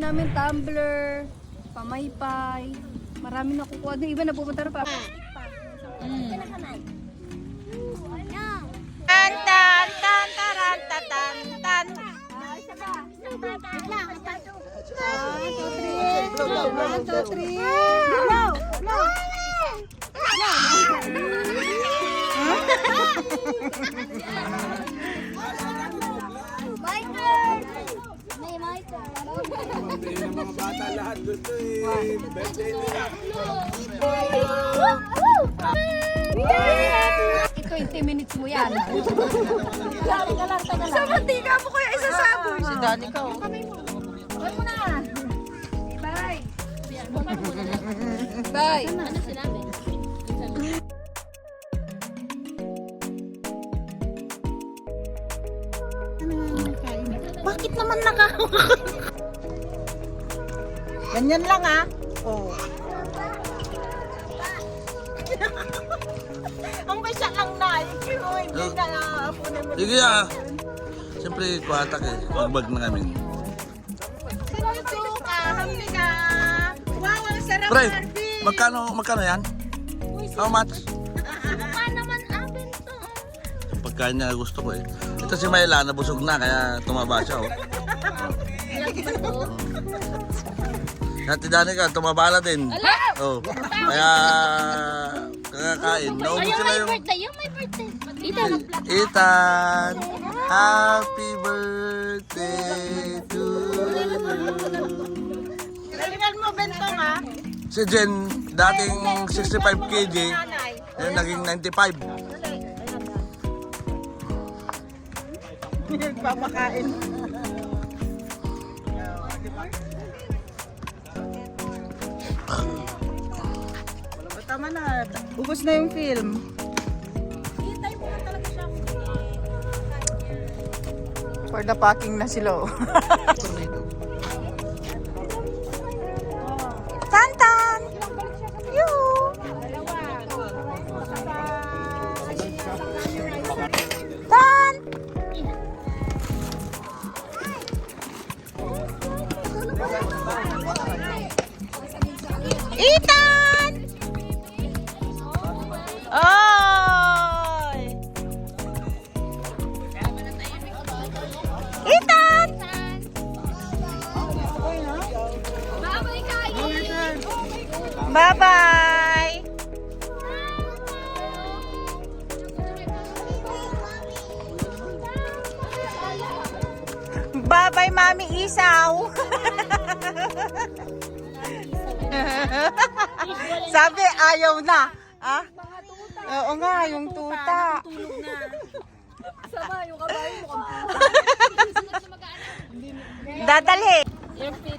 namin tumbler, pamaypay. Marami nakukuha doon. Iba na pupunta na pa. Tan tan tan taran tan tan. 1, 2, 3. Blow! Blow! My turn! My turn. Yung mga bata lahat gusto eh. Birthday nila. Ito 20 minutes mo yan. Sa mantika mo kaya isasaboy. Si Danica oh. Huwag mo na. Bye. Bye. Ano sinabi? Bakit naman nakahawak? Ganyan lang ah. Oh. Ang bisa lang na. Hindi na apunin mo. Sige ah. Siyempre, kuhatak eh. Magbag na kami. Sinuto ka. Hamli ka. Wow, ang sarap. Pre, Barbie. magkano yan? How much? Mukha naman akin to. Pagkain niya gusto ko eh. Ito si Mayla, nabusog na kaya tumaba siya oh. Ate Danica, tumaba na din. Oh. Kaya kakakain. Naubos Ayun, sila may yung birthday. Yung may birthday. Ethan. Ethan. Happy birthday to you. Galingan mo, Bentong ah. Si Jen, dating 65 kg, ngayon naging 95. Papakain. Tama na. Ubus na yung film. For the packing na sila. Tantan! Yoo! Tan! Ethan! Oy! Ethan! Bye-bye kayo. Bye-bye! Bye-bye, Mami Isaw! Sabi, ayaw na. Ah? Oo nga, yung tuta. Sama yung kabayo mo. Dadalhin. Your feet.